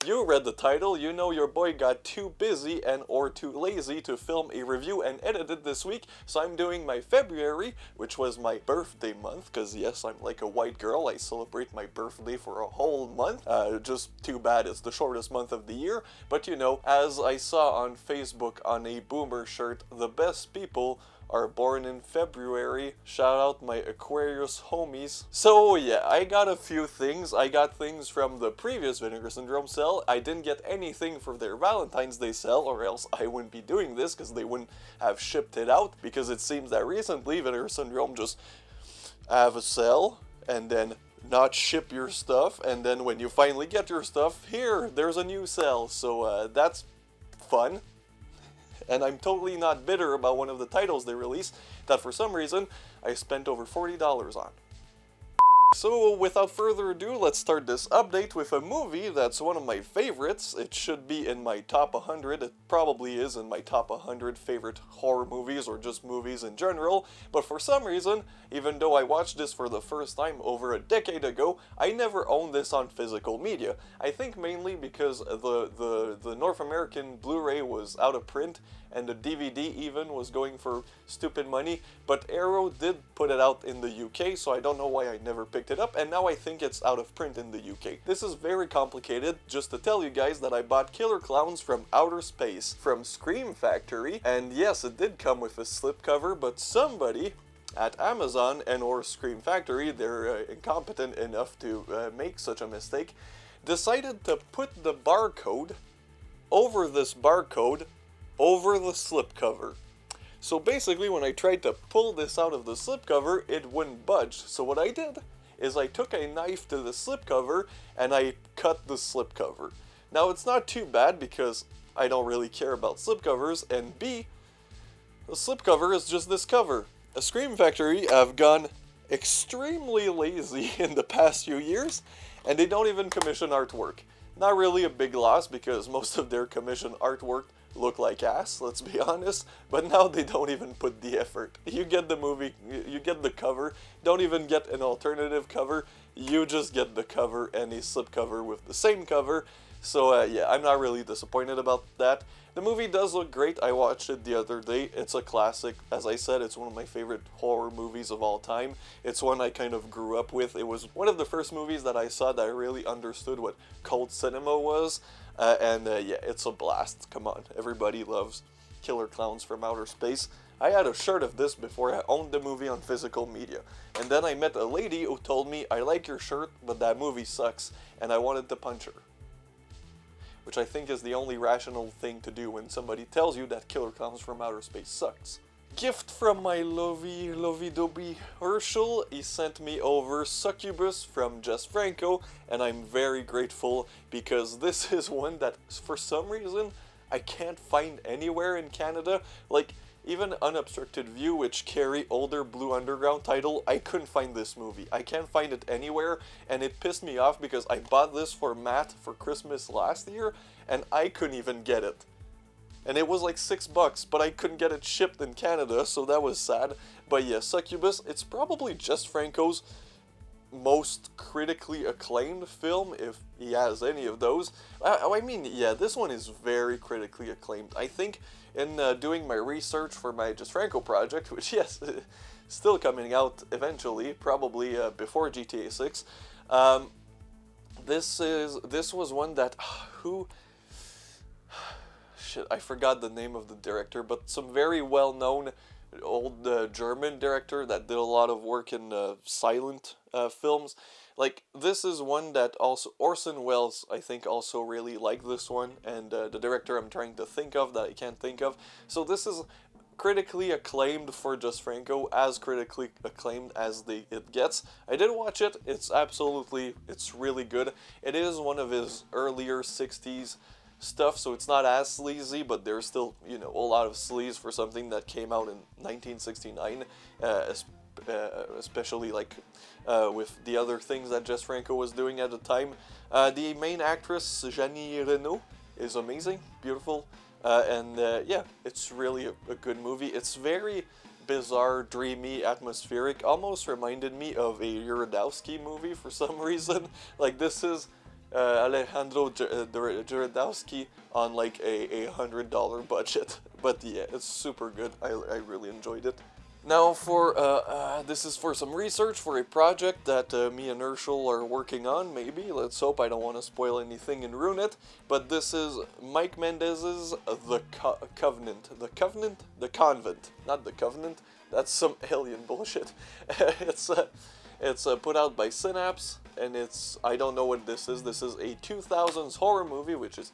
you read the title, you know your boy got too busy and or too lazy to film a review and edit it this week, so I'm doing my February, which was my birthday month, because yes, I'm like a white girl, I celebrate my birthday for a whole month, just too bad it's the shortest month of the year, but you know, as I saw on Facebook on a boomer shirt, the best people are born in February. Shout out my Aquarius homies. So yeah, I got a few things. I got things from the previous Vinegar Syndrome sale. I didn't get anything for their Valentine's Day sale, or else I wouldn't be doing this, because they wouldn't have shipped it out, because it seems that recently Vinegar Syndrome just have a sale, and then not ship your stuff, and then when you finally get your stuff, there's a new sale, so that's fun. And I'm totally not bitter about one of the titles they released that for some reason I spent over $40 on. So without further ado, let's start this update with a movie that's one of my favorites. It should be in my top 100, it probably is in my top 100 favorite horror movies or just movies in general, but for some reason, even though I watched this for the first time over a decade ago, I never owned this on physical media. I think mainly because the North American Blu-ray was out of print, and the DVD even was going for stupid money, but Arrow did put it out in the UK, so I don't know why I never picked it up, and now I think it's out of print in the UK. This is very complicated, just to tell you guys that I bought Killer Clowns from Outer Space, from Scream Factory, and yes, it did come with a slipcover, but somebody at Amazon and or Scream Factory, they're incompetent enough to make such a mistake, decided to put the barcode over this barcode over the slipcover. So basically when I tried to pull this out of the slipcover, it wouldn't budge. So what I did is I took a knife to the slipcover and I cut the slipcover. Now it's not too bad because I don't really care about slipcovers, and B, the slipcover is just this cover. A Scream Factory have gone extremely lazy in the past few years, and they don't even commission artwork. Not really a big loss because most of their commission artwork look like ass, let's be honest, but now they don't even put the effort. You get the movie, you get the cover, don't even get an alternative cover, you just get the cover and a slipcover with the same cover, so yeah, I'm not really disappointed about that. The movie does look great. I watched it the other day. It's a classic. As I said, it's one of my favorite horror movies of all time. It's one I kind of grew up with. It was one of the first movies that I saw that I really understood what cult cinema was. Yeah, it's a blast. Come on, everybody loves Killer Clowns from Outer Space. I had a shirt of this before I owned the movie on physical media. And then I met a lady who told me, I like your shirt, but that movie sucks, and I wanted to punch her. Which I think is the only rational thing to do when somebody tells you that Killer Clowns from Outer Space sucks. Gift from my lovey-dovey Herschel. He sent me over Succubus from Jess Franco, and I'm very grateful because this is one that, for some reason, I can't find anywhere in Canada. Like, even Unobstructed View, which carry older Blue Underground title, I couldn't find this movie. I can't find it anywhere, and it pissed me off because I bought this for Matt for Christmas last year, and I couldn't even get it. And it was like $6, but I couldn't get it shipped in Canada, so that was sad. But yeah, Succubus, it's probably Jess Franco's most critically acclaimed film, if he has any of those. I mean, yeah, this one is very critically acclaimed. I think in doing my research for my Jess Franco project, which yes, still coming out eventually, probably before GTA 6, this was one that, shit, I forgot the name of the director, but some very well-known old German director that did a lot of work in silent films. Like, this is one that also, Orson Welles, I think, also really liked this one, and the director I'm trying to think of that I can't think of. So this is critically acclaimed for Jess Franco, as critically acclaimed as it gets. I did watch it, it's really good. It is one of his earlier 60s stuff, so it's not as sleazy, but there's still, you know, a lot of sleaze for something that came out in 1969, especially like with the other things that Jess Franco was doing at the time. The main actress, Jeannie Reno, is amazing, beautiful, and yeah, it's really a good movie. It's very bizarre, dreamy, atmospheric, almost reminded me of a Urodowski movie for some reason. Like, this is Alejandro Jodorowsky on like a $100 budget. But yeah, it's super good. I really enjoyed it. Now for, this is for some research for a project that me and Urshel are working on, maybe. Let's hope. I don't want to spoil anything and ruin it. But this is Mike Mendez's The Covenant. The Covenant? The Convent. Not The Covenant. That's some alien bullshit. It's put out by Synapse, and I don't know what this is. This is a 2000s horror movie, which is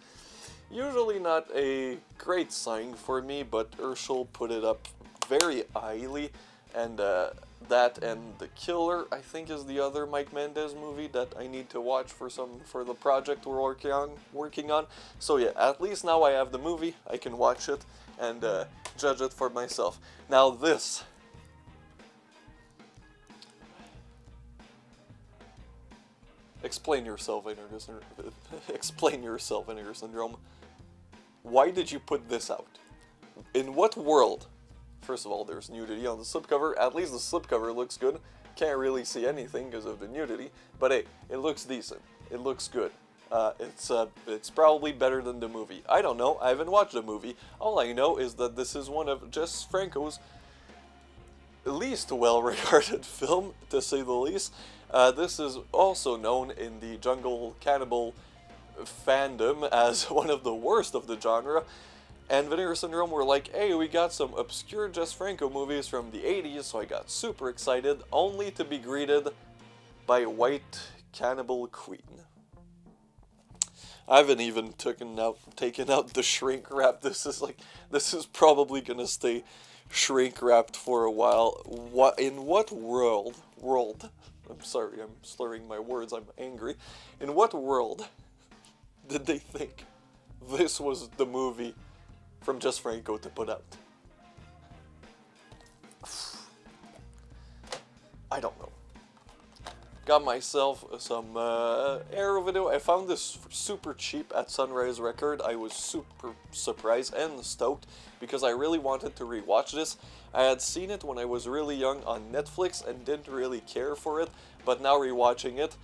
usually not a great sign for me, but Urshel put it up very highly, and that and The Killer, I think, is the other Mike Mendez movie that I need to watch for the project we're working on. So yeah, at least now I have the movie, I can watch it and judge it for myself. Now this. Explain yourself, Explain yourself, Vinegar Syndrome. Why did you put this out? In what world? First of all, there's nudity on the slipcover. At least the slipcover looks good. Can't really see anything because of the nudity. But hey, it looks decent. It looks good. It's probably better than the movie. I don't know. I haven't watched the movie. All I know is that this is one of Jess Franco's least well-regarded film, to say the least. This is also known in the jungle cannibal fandom as one of the worst of the genre. And Vinegar Syndrome were like, hey, we got some obscure Jess Franco movies from the 80s, so I got super excited, only to be greeted by White Cannibal Queen. I haven't even taken out the shrink wrap. This is probably gonna stay shrink wrapped for a while. In what world? I'm sorry, I'm slurring my words, I'm angry. In what world did they think this was the movie from Jess Franco to put out? I don't know. Got myself some Arrow video. I found this super cheap at Sunrise Record. I was super surprised and stoked because I really wanted to rewatch this. I had seen it when I was really young on Netflix and didn't really care for it, but now rewatching it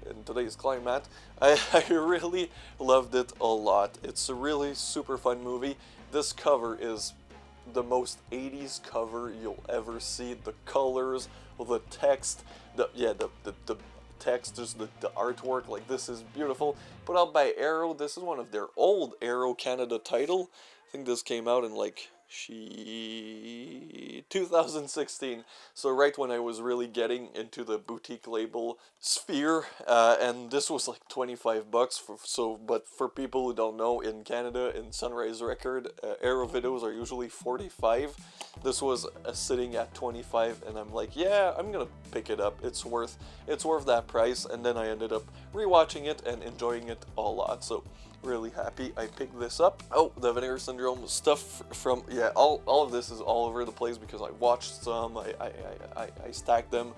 in today's climate, I really loved it a lot. It's a really super fun movie. This cover is the most 80s cover you'll ever see. The colors, the text, the text, just the artwork, like this is beautiful. Put out by Arrow. This is one of their old Arrow Canada title. I think this came out in like 2016, so right when I was really getting into the boutique label sphere, and this was like $25 but for people who don't know, in Canada, in Sunrise Record, Arrow videos are usually $45. This was sitting at $25, and I'm like, yeah, I'm gonna pick it up. It's worth that price. And then I ended up rewatching it and enjoying it a lot. So really happy I picked this up. Oh, the Vinegar Syndrome stuff from, yeah, all of this is all over the place because I watched some, I stacked them.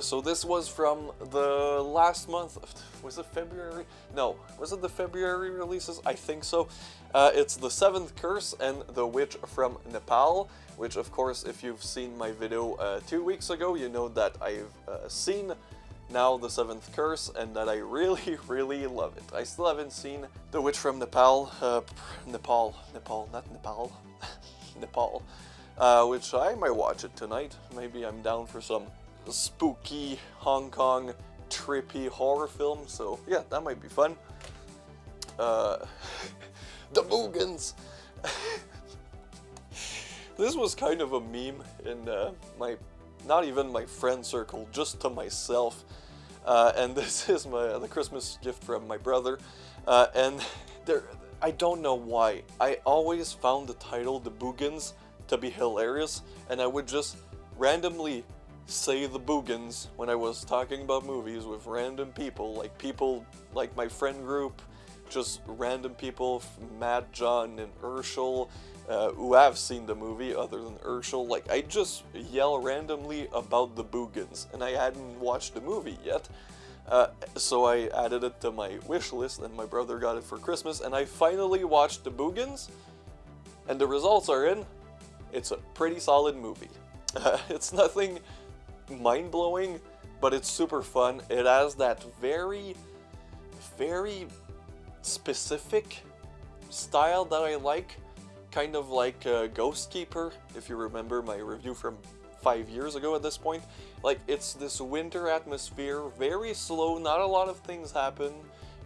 So this was from the last month. Was it February? No, was it the February releases? I think so. It's The Seventh Curse and The Witch from Nepal, which of course, if you've seen my video 2 weeks ago, you know that I've seen now The Seventh Curse, and that I really, really love it. I still haven't seen The Witch from Nepal, Nepal, which I might watch it tonight. Maybe I'm down for some spooky Hong Kong trippy horror film, so yeah, that might be fun. The Boogans! This was kind of a meme in not even my friend circle, just to myself. And this is the Christmas gift from my brother. And I don't know why. I always found the title, The Boogans, to be hilarious. And I would just randomly say The Boogans when I was talking about movies with random people like my friend group, just random people, Matt, John, and Urshel, who have seen the movie other than Urshel. Like, I just yell randomly about The Boogans, and I hadn't watched the movie yet. So I added it to my wish list, and my brother got it for Christmas, and I finally watched The Boogans, and the results are in. It's a pretty solid movie. It's nothing mind-blowing, but it's super fun. It has that very very specific style that I like, kind of like Ghost Keeper, if you remember my review from 5 years ago at this point. Like, it's this winter atmosphere, very slow, not a lot of things happen,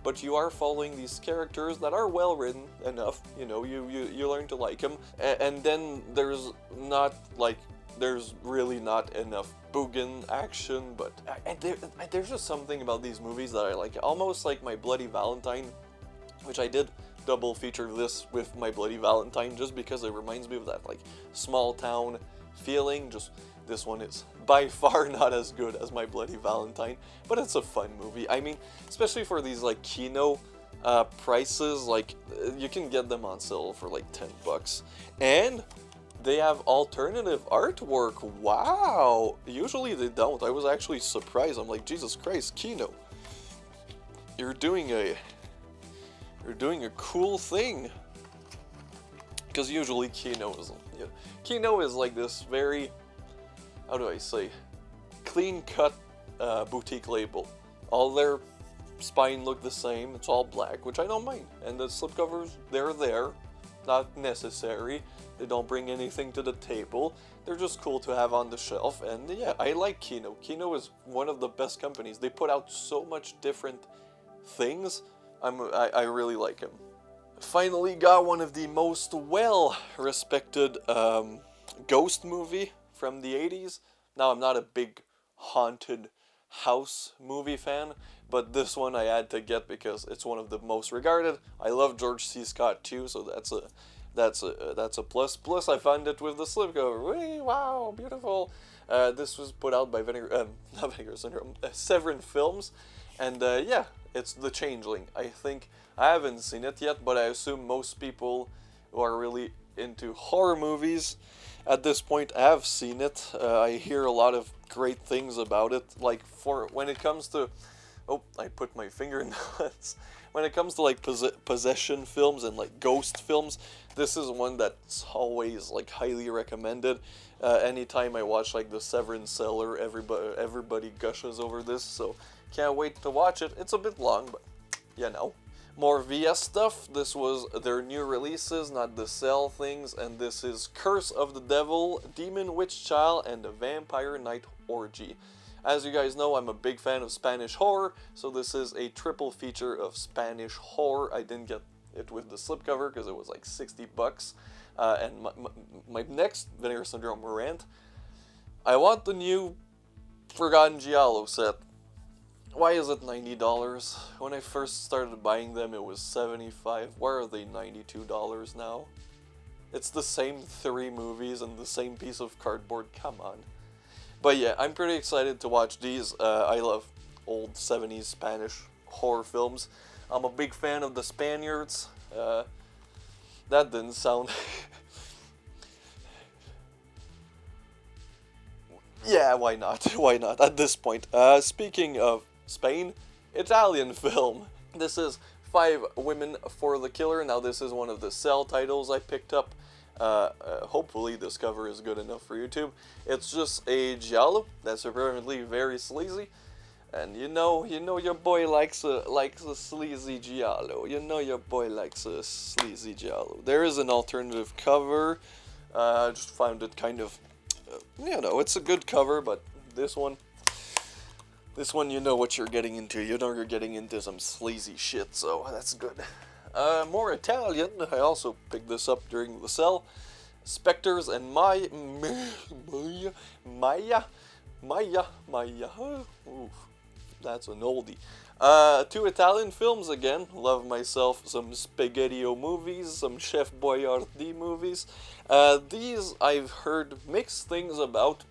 but you are following these characters that are well written enough, you know, you learn to like them, and then there's really not enough Boogan action, but there's just something about these movies that I like, almost like My Bloody Valentine, which I did double feature this with My Bloody Valentine just because it reminds me of that like small town feeling. Just this one is by far not as good as My Bloody Valentine, but it's a fun movie. I mean, especially for these like Kino prices, like you can get them on sale for like $10, and they have alternative artwork. Wow, usually they don't. I was actually surprised. I'm like, Jesus Christ, Kino, you're doing a cool thing, because usually Kino is like this very, how do I say, clean-cut boutique label. All their spine look the same, it's all black, which I don't mind, and the slipcovers, they're there, not necessary, they don't bring anything to the table, they're just cool to have on the shelf, and yeah, I like Kino. Kino is one of the best companies. They put out so much different things. I really like him. Finally got one of the most well-respected ghost movie from the 80s. Now, I'm not a big haunted house movie fan, but this one I had to get because it's one of the most regarded. I love George C. Scott too, so that's a plus. Plus, I found it with the slipcover. Whee, wow, beautiful. This was put out by not Vinegar Syndrome, Severin Films, and yeah, it's The Changeling. I think I haven't seen it yet, but I assume most people who are really into horror movies at this point have seen it. I hear a lot of great things about it. Like, for when it comes to, oh, I put my finger in nuts. When it comes to like possession films and like ghost films, this is one that's always like highly recommended. Anytime I watch like the Severin Cellar, everybody gushes over this, so can't wait to watch it. It's a bit long, but you know. More VS stuff. This was their new releases, not the Cell things, and this is Curse of the Devil, Demon Witch Child, and the Vampire Night Orgy. As you guys know, I'm a big fan of Spanish horror, so this is a triple feature of Spanish horror. I didn't get it with the slipcover because it was like $60. And my next Vinegar Syndrome rant, I want the new Forgotten Giallo set. Why is it $90? When I first started buying them, it was $75. Why are they $92 now? It's the same 3 movies and the same piece of cardboard, come on. But yeah, I'm pretty excited to watch these. I love old 70s Spanish horror films. I'm a big fan of the Spaniards. That didn't sound... Yeah, why not? Why not? At this point. Speaking of Spain, Italian film. This is 5 Women for the Killer. Now, this is one of the Cell titles I picked up. Hopefully this cover is good enough for YouTube. It's just a giallo that's apparently very sleazy. And you know your boy likes a sleazy giallo. You know your boy likes a sleazy giallo. There is an alternative cover. I just found it kind of, you know, it's a good cover, but this one, you know what you're getting into. You know you're getting into some sleazy shit, so that's good. More Italian, I also picked this up during the Cell. Spectres and Maya. Oof, that's an oldie. 2 Italian films again. Love myself some Spaghetti-O movies, some Chef Boyardee movies. These I've heard mixed things about.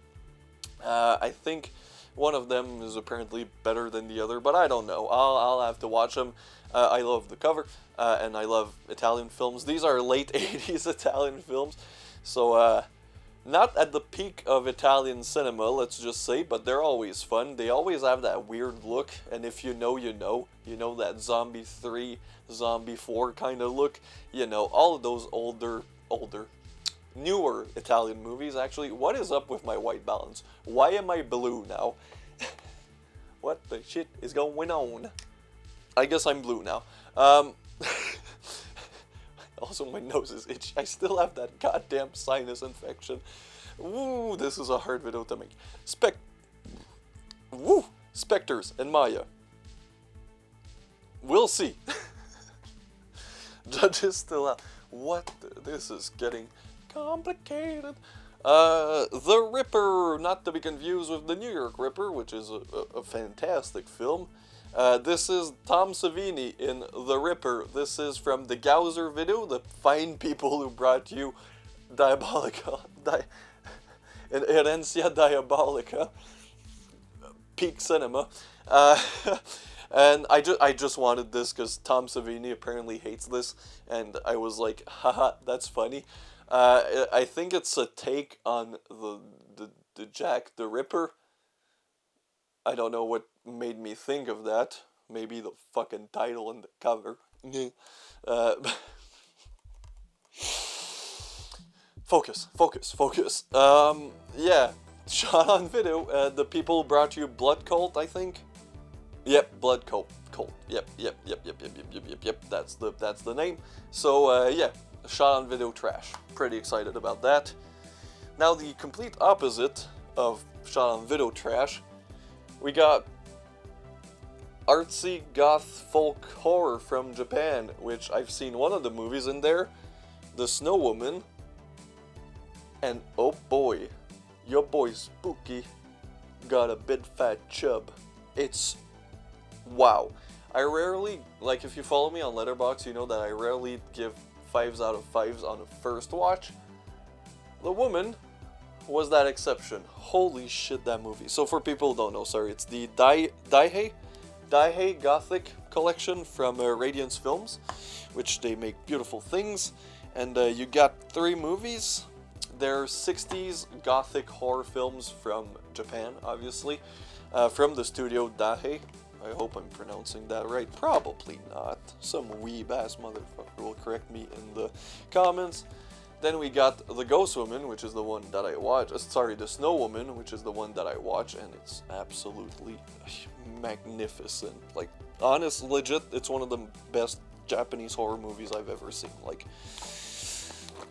I think one of them is apparently better than the other, but I don't know. I'll have to watch them. I love the cover, and I love Italian films. These are late 80s Italian films, so not at the peak of Italian cinema, let's just say, but they're always fun. They always have that weird look, and if you know, you know. You know, that Zombie 3, Zombie 4 kind of look. You know, all of those newer Italian movies, actually. What is up with my white balance? Why am I blue now? What the shit is going on? I guess I'm blue now. Also, my nose is itchy. I still have that goddamn sinus infection. Woo, this is a hard video to make. Spectres and Maya. We'll see. Judges still out. What? This is getting complicated. The Ripper, not to be confused with the New York Ripper, which is a fantastic film. This is Tom Savini in The Ripper. This is from the Gowzer video, the fine people who brought you Diabolica, Herencia Diabolica, peak cinema. And I just wanted this because Tom Savini apparently hates this, and I was like, haha, that's funny. I think it's a take on the Jack the Ripper. I don't know what made me think of that. Maybe the fucking title and the cover. Focus. Yeah, shot on video. The people brought you Blood Cult, I think. Yep, Blood Cult. Yep. That's the name. So yeah, shot on video trash. Pretty excited about that. Now the complete opposite of shot on video trash. We got artsy goth folk horror from Japan, which I've seen one of the movies in there, The Snow Woman, and oh boy, your boy Spooky got a big fat chub. It's wow. I rarely, like if you follow me on Letterboxd, you know that I rarely give 5s out of 5s on a first watch. The Woman was that exception. Holy shit, that movie. So for people who don't know, sorry, it's the Daihei Gothic collection from Radiance Films, which they make beautiful things. And you got 3 movies. They're 60s Gothic horror films from Japan, obviously, from the studio Daihei. I hope I'm pronouncing that right. Probably not. Some weeb-ass motherfucker will correct me in the comments. Then we got The Ghost Woman, which is the one that I watch. Sorry, The Snow Woman, which is the one that I watch, and it's absolutely magnificent. Like, honest, legit, it's one of the best Japanese horror movies I've ever seen. Like,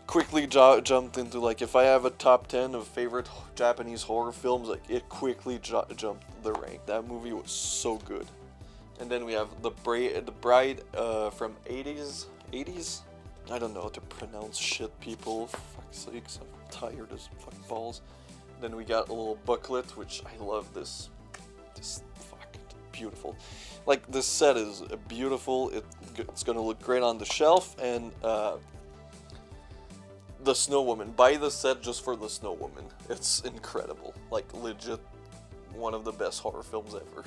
quickly jumped into, like, if I have a top 10 of favorite Japanese horror films, like, it quickly jumped the rank. That movie was so good. And then we have The Bride from 80s? I don't know how to pronounce shit, people. For fuck's sakes, I'm tired as fuck balls. Then we got a little booklet, which I love this fucking beautiful. Like, this set is beautiful. It's gonna look great on the shelf, and The Snow Woman. Buy the set just for The Snow Woman. It's incredible. Like, legit one of the best horror films ever.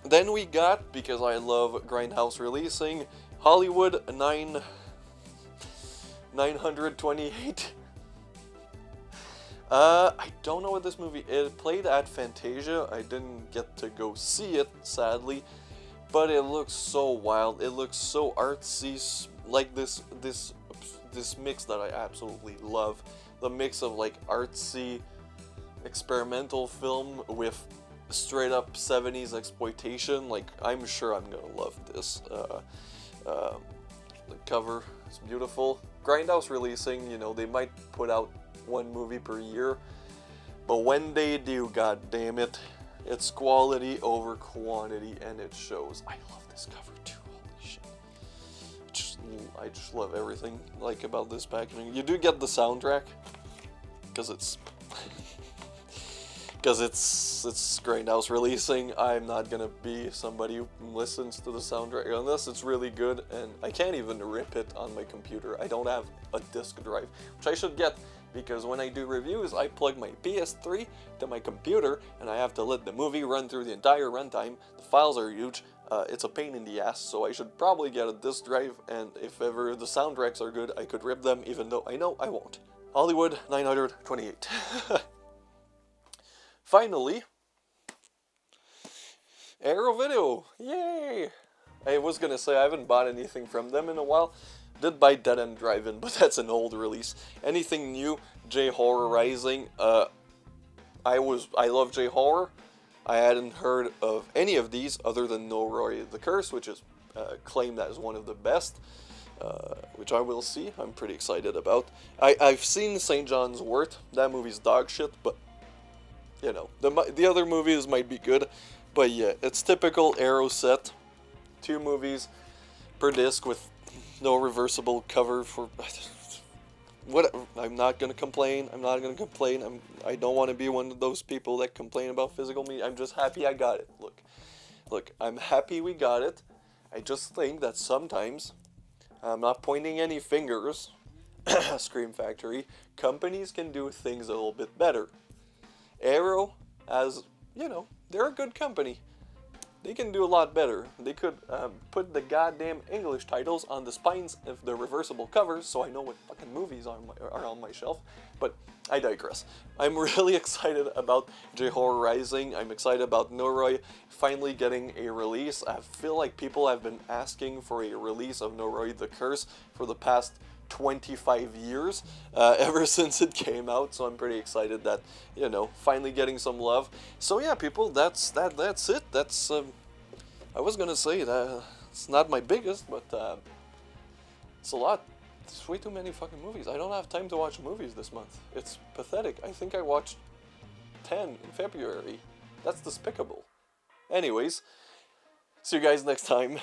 Then we got, because I love Grindhouse releasing, Hollywood 928. I don't know what this movie is. It played at Fantasia. I didn't get to go see it, sadly, but it looks so wild. It looks so artsy, like this mix that I absolutely love. The mix of like artsy experimental film with straight up 70s exploitation. Like, I'm sure I'm gonna love this. The cover is beautiful. Grindhouse releasing, you know, they might put out 1 movie per year, but when they do, god damn it, it's quality over quantity, and it shows. I love this cover too. Holy shit. I just love everything like about this packaging. You do get the soundtrack, because it's Grindhouse releasing. I'm not gonna be somebody who listens to the soundtrack unless it's really good, and I can't even rip it on my computer. I don't have a disc drive, which I should get, because when I do reviews, I plug my PS3 to my computer, and I have to let the movie run through the entire runtime. The files are huge. It's a pain in the ass, so I should probably get a disc drive, and if ever the soundtracks are good, I could rip them, even though I know I won't. Hollywood 928. Finally, Arrow Video, yay! I was gonna say I haven't bought anything from them in a while. Did buy Dead End Drive-In, but that's an old release. Anything new, J-Horror Rising. I love J-Horror. I hadn't heard of any of these other than Noroi the Curse, which is claimed as one of the best, which I will see. I'm pretty excited about. I've seen St. John's Wort. That movie's dog shit, but you know, the other movies might be good. But yeah, it's typical Arrow set. 2 movies per disc with no reversible cover for... What? I'm not gonna complain. I'm not gonna complain. I don't want to be one of those people that complain about physical media. I'm just happy I got it. Look, I'm happy we got it. I just think that sometimes, I'm not pointing any fingers, Scream Factory, companies can do things a little bit better. Arrow, as, you know, they're a good company. They can do a lot better. They could put the goddamn English titles on the spines of the reversible covers, so I know what fucking movies are on my shelf. But I digress. I'm really excited about J-Horror Rising. I'm excited about Noroi finally getting a release. I feel like people have been asking for a release of Noroi the Curse for the past 25 years, ever since it came out, so I'm pretty excited that, you know, finally getting some love. So yeah, people, that's it. That's, I was gonna say that it's not my biggest, but it's a lot. It's way too many fucking movies. I don't have time to watch movies this month. It's pathetic. I think I watched 10 in February. That's despicable. Anyways, see you guys next time.